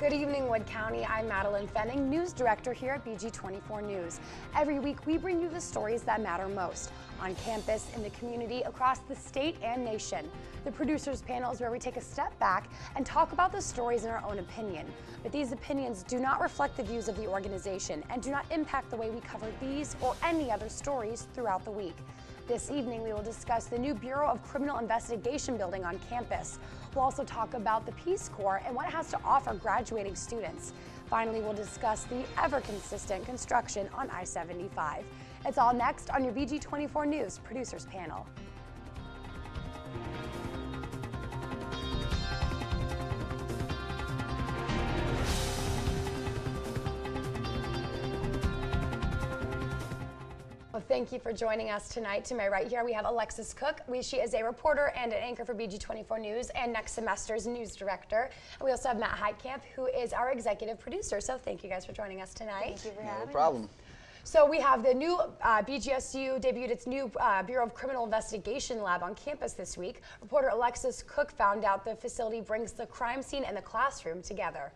Good evening, Wood County. I'm Madeline Fenning, News Director here at BG24 News. Every week, we bring you the stories that matter most on campus, in the community, across the state and nation. The Producers Panel is where we take a step back and talk about the stories in our own opinion. But these opinions do not reflect the views of the organization and do not impact the way we cover these or any other stories throughout the week. This evening, we will discuss the new Bureau of Criminal Investigation building on campus. We'll also talk about the Peace Corps and what it has to offer graduating students. Finally, we'll discuss the ever-consistent construction on I-75. It's all next on your BG24 News Producers Panel. Well, thank you for joining us tonight. To my right here, we have Alexis Cook. She is a reporter and an anchor for BG24 News and next semester's news director. And we also have Matt Heitkamp, who is our executive producer. So thank you guys for joining us tonight. Thank you for having us. No problem. So we have the new BGSU debuted its new Bureau of Criminal Investigation lab on campus this week. Reporter Alexis Cook found out the facility brings the crime scene and the classroom together.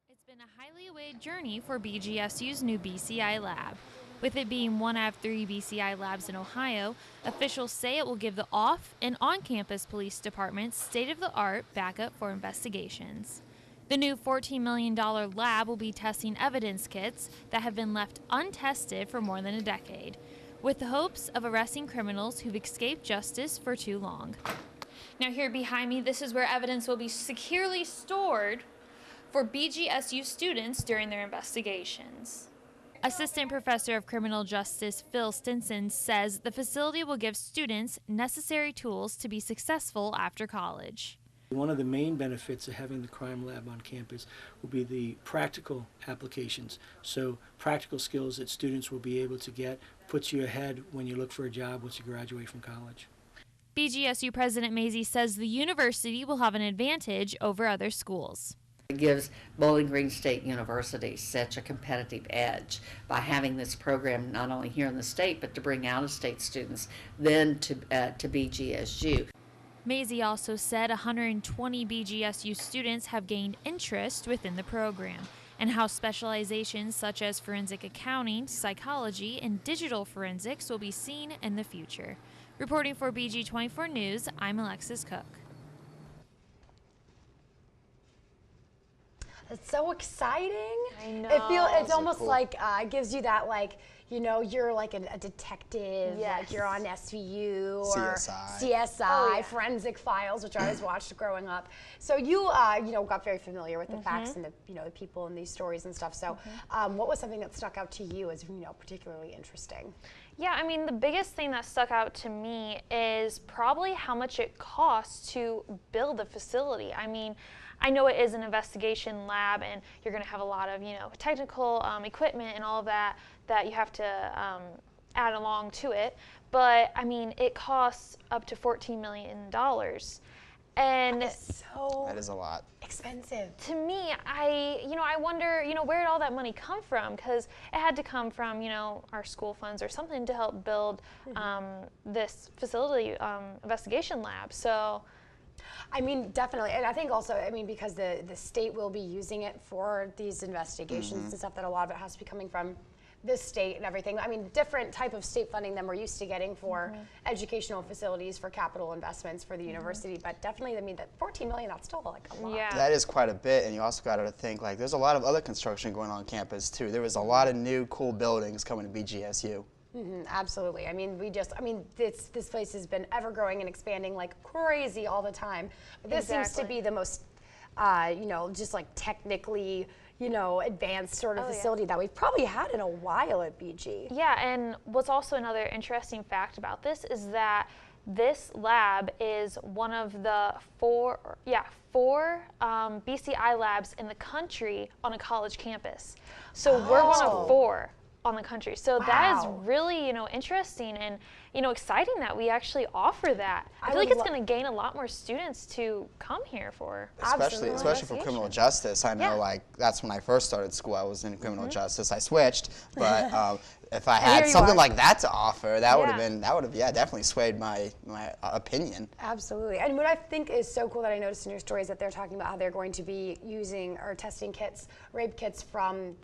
It's been a highly awaited journey for BGSU's new BCI lab. With it being one out of 3 BCI labs in Ohio, officials say it will give the off- and on-campus police departments state-of-the-art backup for investigations. The new $14 million lab will be testing evidence kits that have been left untested for more than a decade, with the hopes of arresting criminals who've escaped justice for too long. Now here behind me, this is where evidence will be securely stored for BGSU students during their investigations. Assistant Professor of Criminal Justice Phil Stinson says the facility will give students necessary tools to be successful after college. One of the main benefits of having the crime lab on campus will be the practical applications. So practical skills that students will be able to get puts you ahead when you look for a job once you graduate from college. BGSU President Maisie says the university will have an advantage over other schools. It gives Bowling Green State University such a competitive edge by having this program not only here in the state, but to bring out-of-state students then to BGSU. Maisie also said 120 BGSU students have gained interest within the program, and how specializations such as forensic accounting, psychology, and digital forensics will be seen in the future. Reporting for BG24 News, I'm Alexis Cook. It's so exciting. I know. It's almost cool. like it gives you that, like, you know, you're like a detective, Yes. like you're on SVU or CSI. Oh, yeah. Forensic Files, which I always watched growing up. So you, got very familiar with the facts and the people in these stories and stuff. So what was something that stuck out to you as, particularly interesting? Yeah, I mean, the biggest thing that stuck out to me is probably how much it costs to build a facility. I mean, I know it is an investigation lab and you're going to have a lot of, technical equipment and all of that you have to add along to it. But, I mean, it costs up to $14 million. And That is a lot. Expensive. to me, I wonder, where did all that money come from? Because it had to come from, our school funds or something to help build this facility investigation lab. So, I mean, definitely. And I think also, because the state will be using it for these investigations and stuff, that a lot of it has to be coming from this state and everything. I mean, different type of state funding than we're used to getting for educational facilities, for capital investments for the university. But definitely, that $14 million, that's still like a lot. yeah. That is quite a bit, and you also got to think, like, there's a lot of other construction going on campus, too. There was a lot of new, cool buildings coming to BGSU. Absolutely. I mean, this place has been ever growing and expanding like crazy all the time. But this seems to be the most, just like technically, advanced sort of facility that we've probably had in a while at BG. Yeah, and what's also another interesting fact about this is that this lab is one of the four BCI labs in the country on a college campus. So we're one of 4 on the country. So that is really, interesting. And, exciting that we actually offer that. I feel like it's going to gain a lot more students to come here for. Especially for criminal justice. I know, like, that's when I first started school. I was in criminal justice. I switched, but if I had something like that to offer, that would have definitely swayed my opinion. Absolutely. And what I think is so cool that I noticed in your story is that they're talking about how they're going to be using or testing rape kits from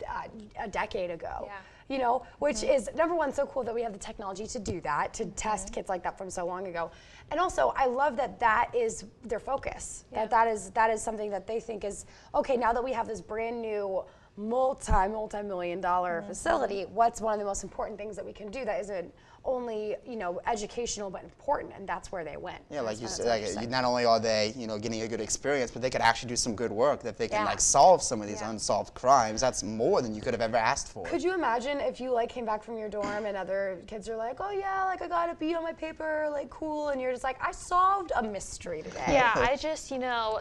a decade ago. Yeah. You know, which is, number one, so cool that we have the technology to do that, to test kits like that from so long ago. And also, I love that that is their focus. Yeah. That is something that they think is, okay, now that we have this brand new multi-million-dollar facility, what's one of the most important things that we can do that isn't only, educational but important, and that's where they went. Yeah, like you said, like, not only are they, getting a good experience, but they could actually do some good work, that they can like solve some of these unsolved crimes. That's more than you could have ever asked for. Could you imagine if you like came back from your dorm and other kids are like, oh yeah, like I got a B on my paper, like cool, and you're just like, I solved a mystery today. Yeah, I just,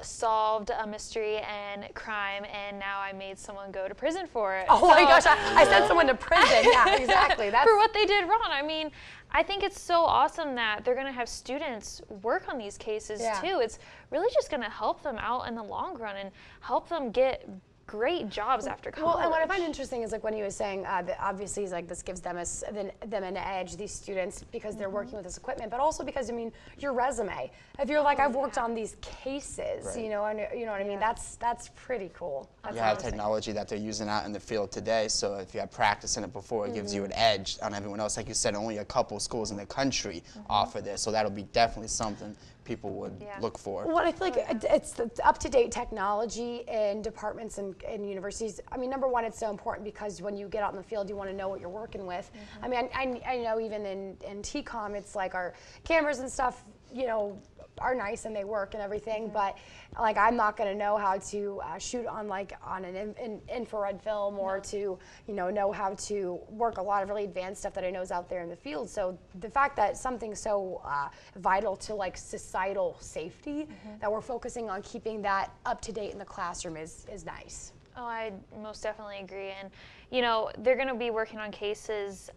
solved a mystery and crime, and now I made someone go to prison for it. Oh my gosh, I sent someone to prison. Yeah, exactly. That's for what they did wrong. I mean, I think it's so awesome that they're going to have students work on these cases too. It's really just going to help them out in the long run and help them get great jobs after college. Well, and what I find interesting is like when he was saying that obviously he's like this gives them an edge, these students, because they're working with this equipment, but also because your resume. If you're like I've worked on these cases, you know what I mean. That's pretty cool. That's you have technology that they're using out in the field today, so if you have practice in it before, it gives you an edge on everyone else. Like you said, only a couple schools in the country offer this, so that'll be definitely something people would look for. Well, I feel like it's the up-to-date technology in departments and universities. I mean, number one, it's so important because when you get out in the field, you want to know what you're working with. I mean, I know even in TCOM, it's like our cameras and stuff, are nice and they work and everything, but like I'm not going to know how to shoot on an infrared film or to know how to work a lot of really advanced stuff that I know is out there in the field. So the fact that something so vital to like societal safety that we're focusing on keeping that up to date in the classroom is nice. Oh, I most definitely agree. And they're going to be working on cases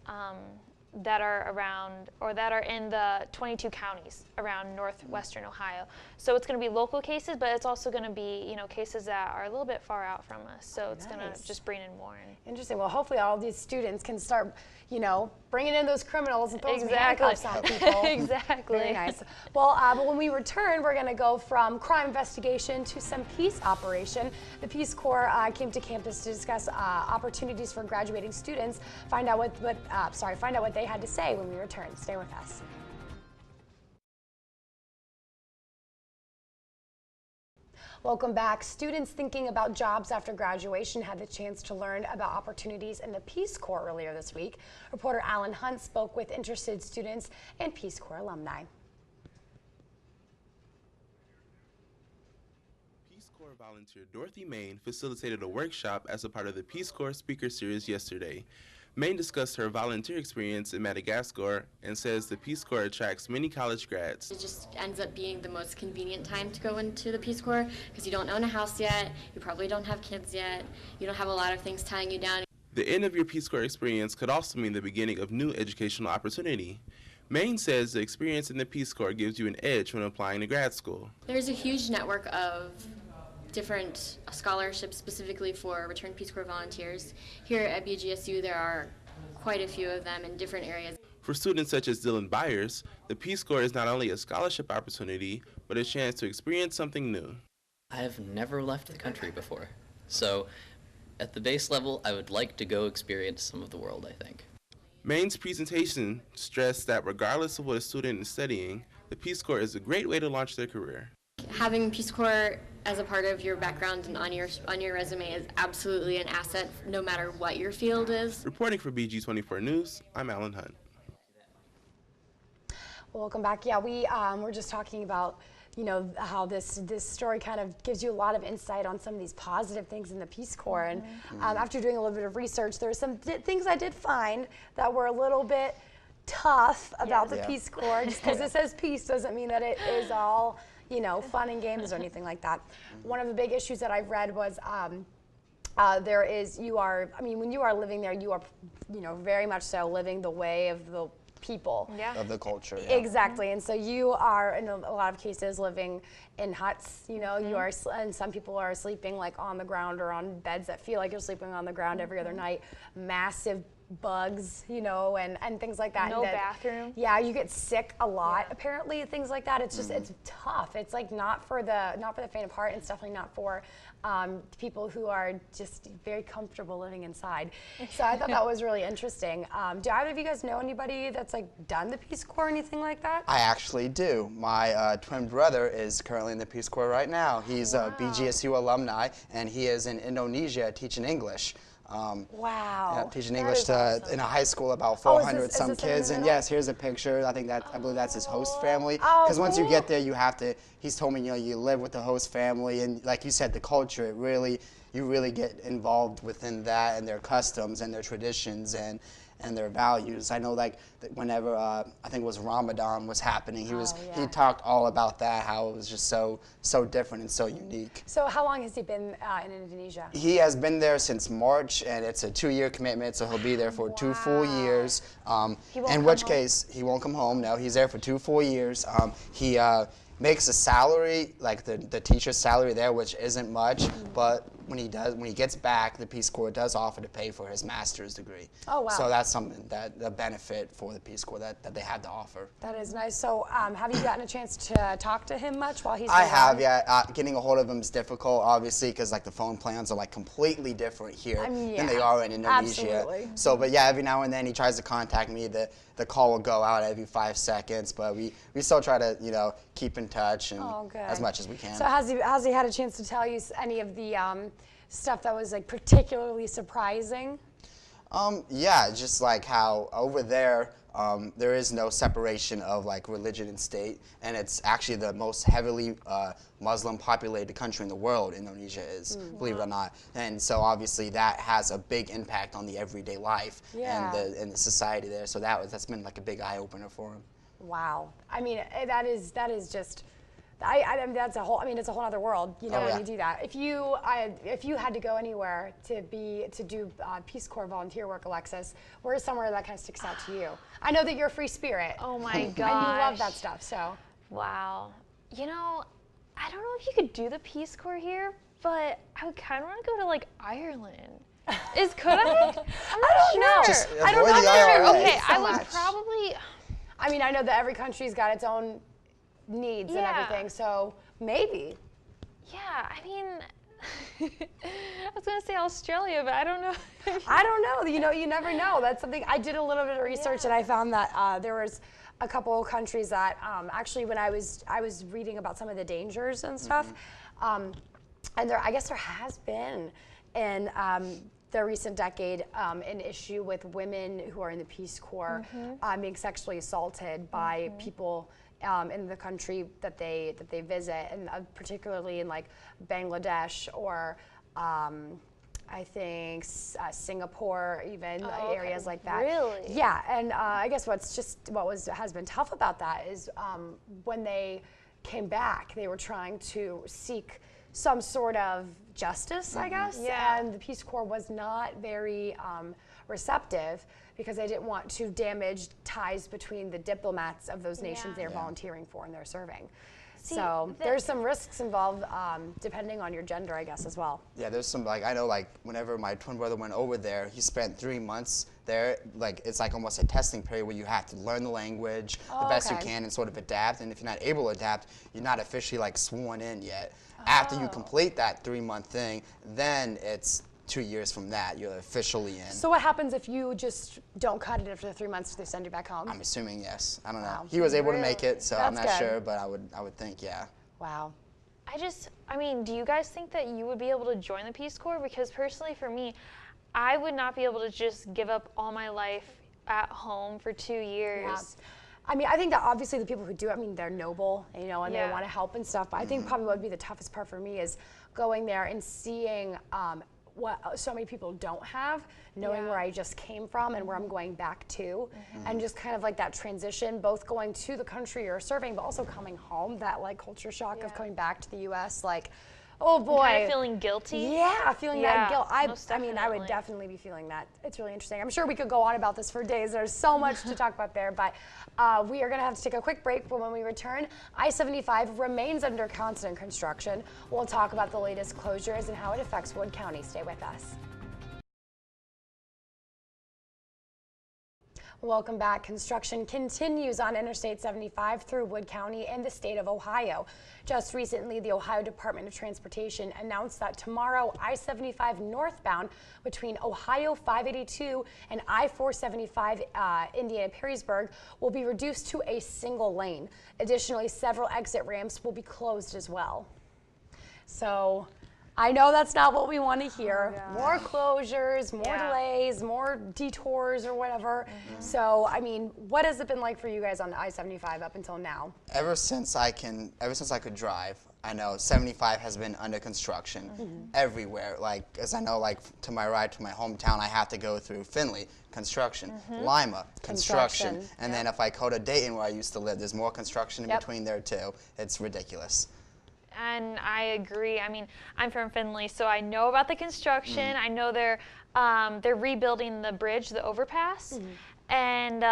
that are around or that are in the 22 counties around northwestern Ohio. So it's going to be local cases, but it's also going to be cases that are a little bit far out from us. So it's going to just bring in more. Interesting. Well, hopefully all these students can start, bringing in those criminals and throwing some handcuffs on people. Exactly. Very nice. Well, but when we return, we're going to go from crime investigation to some peace operation. The Peace Corps came to campus to discuss opportunities for graduating students. Find out what they had to say when we return. Stay with us. Welcome back. Students thinking about jobs after graduation had the chance to learn about opportunities in the Peace Corps earlier this week. Reporter Alan Hunt spoke with interested students and Peace Corps alumni. Peace Corps volunteer Dorothy Main facilitated a workshop as a part of the Peace Corps Speaker Series yesterday. Main discussed her volunteer experience in Madagascar and says the Peace Corps attracts many college grads. It just ends up being the most convenient time to go into the Peace Corps because you don't own a house yet, you probably don't have kids yet, you don't have a lot of things tying you down. The end of your Peace Corps experience could also mean the beginning of new educational opportunity. Maine says the experience in the Peace Corps gives you an edge when applying to grad school. There's a huge network of different scholarships specifically for returned Peace Corps volunteers. Here at BGSU there are quite a few of them in different areas. For students such as Dylan Byers, the Peace Corps is not only a scholarship opportunity, but a chance to experience something new. I have never left the country before, so at the base level I would like to go experience some of the world, I think. Maine's presentation stressed that regardless of what a student is studying, the Peace Corps is a great way to launch their career. Having Peace Corps as a part of your background and on your resume is absolutely an asset no matter what your field is. Reporting for BG24 News, I'm Alan Hunt. Welcome back. Yeah, we're just talking about how this story kind of gives you a lot of insight on some of these positive things in the Peace Corps. And after doing a little bit of research, there were some things I did find that were a little bit tough about the Peace Corps. Just because it says peace doesn't mean that it is all fun and games or anything like that. One of the big issues that I've read was when you are living there, you are very much so living the way of the people. Of the culture. Exactly, and so you are in a lot of cases living in huts. You know, you are, and some people are sleeping like on the ground or on beds that feel like you're sleeping on the ground every other night. Massive bugs, you know, and things like that. No bathroom. Yeah, you get sick a lot. Apparently, things like that. It's just it's tough. It's like not for the faint of heart. It's definitely not for people who are just very comfortable living inside. So I thought that was really interesting. Do either of you guys know anybody that's like done the Peace Corps or anything like that? I actually do. My twin brother is currently in the Peace Corps right now. He's a BGSU alumni, and he is in Indonesia teaching English. Wow. Teaching English awesome. in a high school, about 400 is some this kids. And yes, here's a picture. I believe that's his host family. Because once you get there, you have to, he's told me, you know, you live with the host family. And like you said, the culture, you really get involved within that and their customs and their traditions and their values. I know like whenever, I think it was Ramadan was happening, he talked all about that, how it was just so different and so unique. So how long has he been in Indonesia? He has been there since March, and it's a 2-year commitment, so he'll be there for 2 full years. In which case, he won't come home. No, he's there for 2 full years. He makes a salary, like the teacher's salary there, which isn't much, but when he gets back, the Peace Corps does offer to pay for his master's degree. Oh, wow. So that's something a benefit for the Peace Corps that they have to offer. That is nice. So have you gotten a chance to talk to him much while he's I have, yeah. Getting a hold of him is difficult, obviously, because like the phone plans are like completely different here than they are in Indonesia. Absolutely. So, but yeah, every now and then he tries to contact me. The call will go out every 5 seconds, but we still try to, you know, keep in touch and as much as we can. So has he had a chance to tell you any of the stuff that was like particularly surprising? Yeah, just like how over there, there is no separation of like religion and state, and it's actually the most heavily Muslim populated country in the world. Indonesia is, believe it or not, and so obviously that has a big impact on the everyday life and the society there. So that's been like a big eye opener for him. Wow, I mean that is just. I mean, that's a whole. I mean, it's a whole other world, you know, when you do that. If you had to go anywhere to do Peace Corps volunteer work, Alexis, where is somewhere that kind of sticks out to you? I know that you're a free spirit. Oh my gosh. And you love that stuff. So. Wow. You know, I don't know if you could do the Peace Corps here, but I would kind of want to go to like Ireland. Could I? I don't know. Just I don't know. avoid the IRA. Okay, So I would much. probably. I mean, I know that every country's got its own needs and everything, so maybe. Yeah, I mean, I was gonna say Australia, but I don't know. I don't know. You know, you never know. That's something I did a little bit of research, and I found that there was a couple of countries that actually, when I was reading about some of the dangers and stuff, and I guess there has been in the recent decade an issue with women who are in the Peace Corps being sexually assaulted by people in the country that they visit, and particularly in like Bangladesh or I think Singapore, even areas like that. Really? Yeah, and I guess has been tough about that is when they came back, they were trying to seek some sort of justice, I guess, and the Peace Corps was not very receptive because they didn't want to damage ties between the diplomats of those nations they're volunteering for and they're serving. So there's some risks involved depending on your gender, I guess, as well. Yeah, there's some, like, I know, like, whenever my twin brother went over there, he spent 3 months there. Like, it's like almost a testing period where you have to learn the language the best you can and sort of adapt. And if you're not able to adapt, you're not officially, like, sworn in yet. After you complete that 3-month thing, then it's 2 years from that, you're officially in. So what happens if you just don't cut it after the 3 months? Do they send you back home? I'm assuming yes. I don't know. He was able to make it, so I'm not sure, but I would think, yeah. Wow. I mean, do you guys think that you would be able to join the Peace Corps? Because personally for me, I would not be able to just give up all my life at home for 2 years. Yeah. I mean, I think that obviously the people who do it, I mean, they're noble, you know, and they want to help and stuff. But I think probably what would be the toughest part for me is going there and seeing what so many people don't have, knowing where I just came from and where I'm going back to, and just kind of like that transition, both going to the country you're serving, but also coming home, that like culture shock of coming back to the U.S. Like, Oh boy. Kind of feeling guilty. Yeah, feeling that guilt. I mean, I would definitely. definitely be feeling that. It's really interesting. I'm sure we could go on about this for days. There's so much to talk about there, but we are going to have to take a quick break. But when we return, I-75 remains under constant construction. We'll talk about the latest closures and how it affects Wood County. Stay with us. Welcome back. Construction continues on Interstate 75 through Wood County and the state of Ohio. Just recently, the Ohio Department of Transportation announced that tomorrow, I-75 northbound between Ohio 582 and I-475 Indiana Perrysburg will be reduced to a single lane. Additionally, several exit ramps will be closed as well. So I know that's not what we want to hear. More closures, more delays, more detours or whatever. So, I mean, what has it been like for you guys on I-75 up until now? Ever since I could drive, I know 75 has been under construction everywhere. Like, as I know, like to my ride to my hometown, I have to go through Findlay, construction, Lima, construction. And then if I go to Dayton, where I used to live, there's more construction in between there too. It's ridiculous. And I agree. I mean, I'm from Findlay, so I know about the construction. I know they're rebuilding the bridge, the overpass. And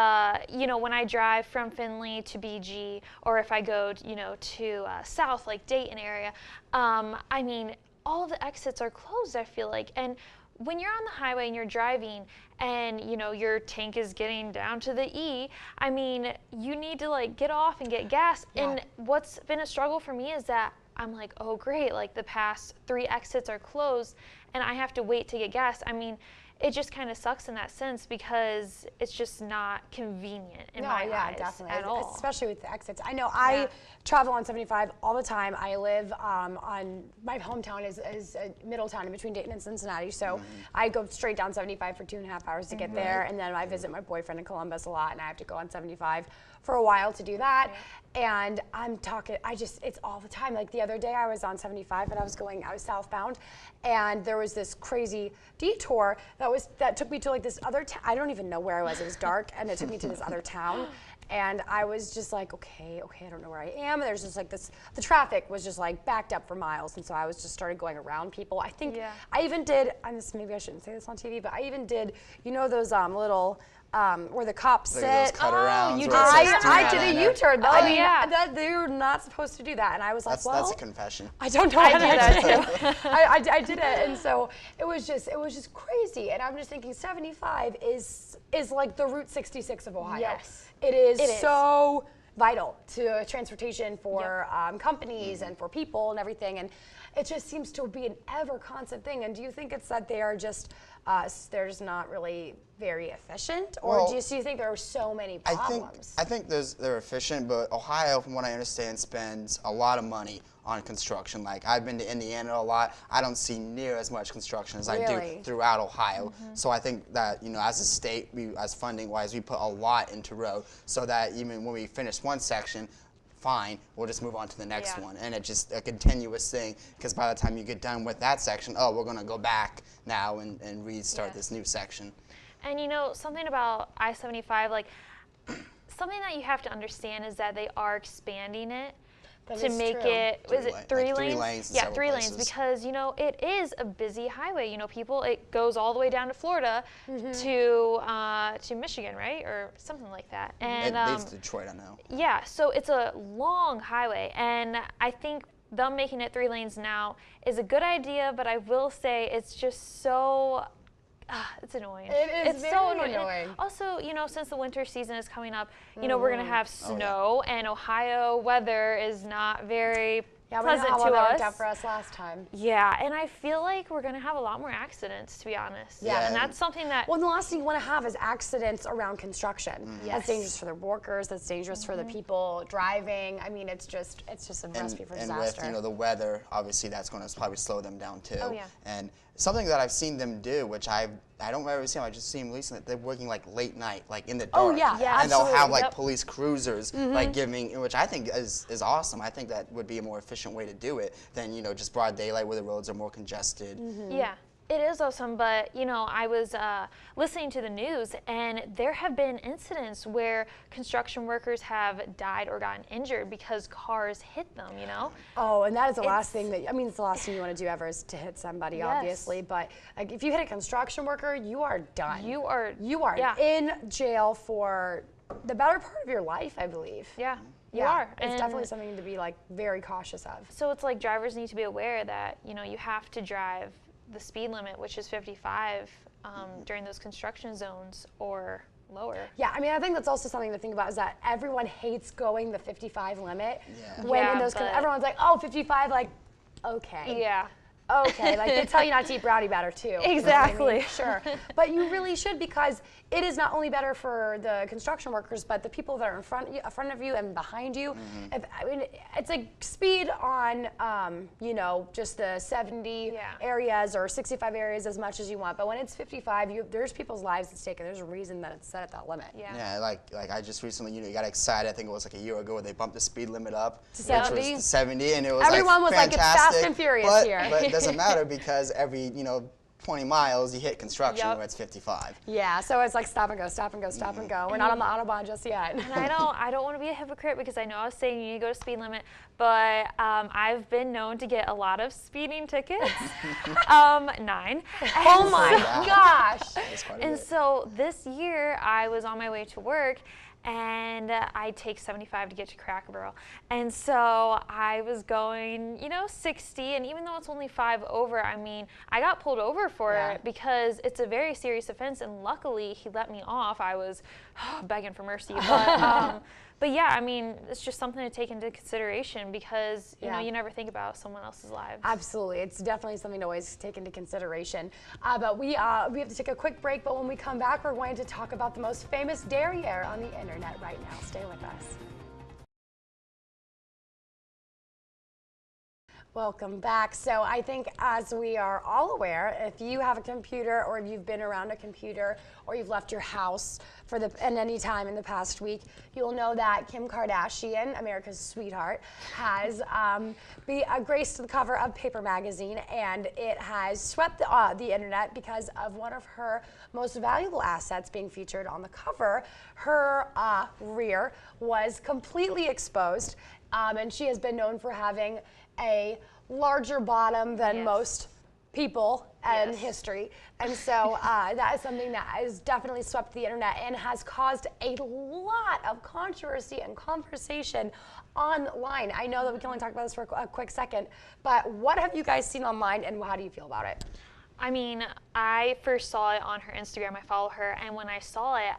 you know, when I drive from Findlay to BG, or if I go, you know, to south, like Dayton area, I mean, all the exits are closed, I feel like. And when you're on the highway and you're driving and, you know, your tank is getting down to the E, I mean, you need to like get off and get gas. And what's been a struggle for me is that I'm like, oh great, like the past 3 exits are closed and I have to wait to get gas. I mean, it just kind of sucks in that sense because it's just not convenient in my eyes definitely. at all. Especially with the exits. I know I travel on 75 all the time. I live on, my hometown is Middletown in between Dayton and Cincinnati, so I go straight down 75 for 2.5 hours to get there, and then I visit my boyfriend in Columbus a lot, and I have to go on 75 for a while to do that. And I'm talking, it's all the time. Like the other day I was on 75 and I was southbound, and there was this crazy detour that took me to like this other town. I don't even know where I was. It was dark, and it took me to this other town. And I was just like, okay, I don't know where I am. And there's just like this, the traffic was just like backed up for miles. And so I was just started going around people. I think I even did, maybe I shouldn't say this on TV, but I even did, you know, those little, where the cops sit. I did a U-turn. They're not supposed to do that. And I was like, that's a confession. I don't know how to do that too. I did it, and so it was just crazy. And I'm just thinking 75 is like the Route 66 of Ohio. Yes. It is so vital to transportation for companies and for people and everything. And it just seems to be an ever constant thing. And do you think it's that they are just they're just not really very efficient, or do you think there are so many problems? I think they're efficient, but Ohio, from what I understand, spends a lot of money on construction. Like, I've been to Indiana a lot. I don't see near as much construction as I do throughout Ohio. So I think that, you know, as a state, as funding wise, we put a lot into road, so that even when we finish one section, fine, we'll just move on to the next one. And it's just a continuous thing, because by the time you get done with that section, we're going to go back now and restart this new section. And you know, something about I-75, like, something that you have to understand is that they are expanding it to make it, is it 3 lanes? 3 lanes. Yeah, 3 lanes, because, you know, it is a busy highway. You know, it goes all the way down to Florida to Michigan, right? Or something like that. And it leads to Detroit, I know. Yeah, so it's a long highway, and I think them making it 3 lanes now is a good idea, but I will say it's just so it's annoying. It's very so annoying. Also, you know, since the winter season is coming up, you know, we're going to have snow, and Ohio weather is not very pleasant to us. Worked out for us last time. Yeah, and I feel like we're going to have a lot more accidents, to be honest. Yeah. And that's something that... Well, the last thing you want to have is accidents around construction. That's dangerous for the workers. That's dangerous for the people driving. I mean, it's just a recipe for disaster. And with, you know, the weather, obviously that's going to probably slow them down too. Oh, yeah. And something that I've seen them do, which I don't ever see them, I just see them recently, they're working like late night, like in the dark. Oh yeah, and they'll have like police cruisers, like giving, which I think is awesome. I think that would be a more efficient way to do it than, you know, just broad daylight where the roads are more congested. Yeah. It is awesome, but you know, I was listening to the news, and there have been incidents where construction workers have died or gotten injured because cars hit them, you know? Oh, and that is the last thing that, I mean, it's the last thing you want to do ever is to hit somebody, Yes. obviously, but like, if you hit a construction worker, you are done. You are yeah. in jail for the better part of your life, I believe. Yeah. You Yeah, are. it's And definitely something to be like very cautious of. so it's like drivers need to be aware that, you know, you have to drive the speed limit, which is 55, during those construction zones or lower. Yeah, I mean, I think that's also something to think about is that everyone hates going the 55 limit. Yeah. When Yeah, in those, but- everyone's like, oh, 55, like, okay. Yeah. Okay, like they tell you not to eat brownie batter too. You know what I mean? Exactly. Sure. But you really should, because it is not only better for the construction workers, but the people that are in front of you and behind you. If, I mean, it's like speed on, you know, just the 70 areas or 65 areas as much as you want. But when it's 55, there's people's lives at stake, and there's a reason that it's set at that limit. Yeah, like I just recently, you know, got excited. I think it was like a year ago where they bumped the speed limit up To which 70? was to 70, and it was Everyone was like, fantastic, it's Fast and Furious but, here. But it doesn't matter because every, you know, 20 miles you hit construction Yep. where it's 55. Yeah, so it's like stop and go, stop and go, stop and go. We're not on the Autobahn just yet. And I don't want to be a hypocrite, because I know I was saying you need to go to speed limit, but I've been known to get a lot of speeding tickets, 9. Oh my gosh. That's quite a And bit. so this year I was on my way to work, and I take 75 to get to Cracker Barrel. And so I was going, you know, 60, and even though it's only 5 over, I mean, I got pulled over for it because it's a very serious offense, and luckily he let me off. I was begging for mercy, but yeah, I mean, it's just something to take into consideration, because you know, you never think about someone else's lives. Absolutely, it's definitely something to always take into consideration. But we have to take a quick break, but when we come back, we're going to talk about the most famous derriere on the internet right now. Stay with us. Welcome back. So I think, as we are all aware, if you have a computer, or if you've been around a computer, or you've left your house at any time in the past week, you'll know that Kim Kardashian, America's sweetheart, has graced the cover of Paper magazine, and it has swept the internet because of one of her most valuable assets being featured on the cover. Her rear was completely exposed, and she has been known for having a larger bottom than most people in history. And so that is something that has definitely swept the internet and has caused a lot of controversy and conversation online. I know that we can only talk about this for a quick second, but what have you guys seen online, and how do you feel about it? I mean, I first saw it on her Instagram. I follow her, and when I saw it,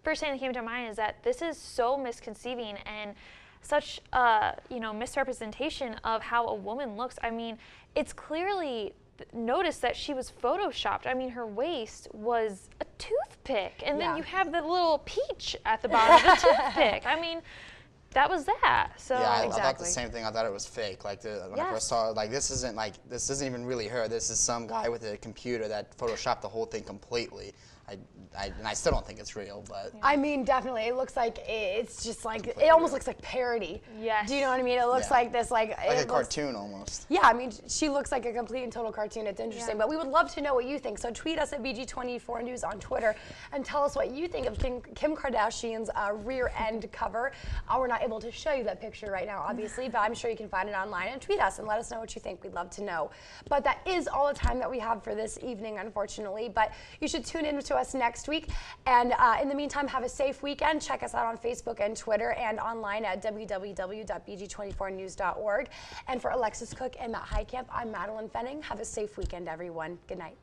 first thing that came to mind is that this is so misconceiving and such a, you know, misrepresentation of how a woman looks. I mean, it's clearly noticed that she was photoshopped. I mean, her waist was a toothpick, and then you have the little peach at the bottom of the toothpick. I mean, that was that. So yeah, I thought the same thing. I thought it was fake. Like when I first saw it, like this isn't even really her. This is some guy with a computer that photoshopped the whole thing completely. And I still don't think it's real, but I mean, definitely, it looks like it's just like it almost looks like parody. Yes. Do you know what I mean? It looks like this, like a cartoon almost. Yeah, I mean, she looks like a complete and total cartoon. It's interesting, but we would love to know what you think. So tweet us at BG24 News on Twitter and tell us what you think of Kim Kardashian's rear end cover. We're not able to show you that picture right now, obviously, but I'm sure you can find it online and tweet us and let us know what you think. We'd love to know. But that is all the time that we have for this evening, unfortunately. But you should tune in to us next week. And in the meantime, have a safe weekend. Check us out on Facebook and Twitter, and online at www.bg24news.org. And for Alexis Cook and Matt Heitkamp, I'm Madeline Fenning. Have a safe weekend, everyone. Good night.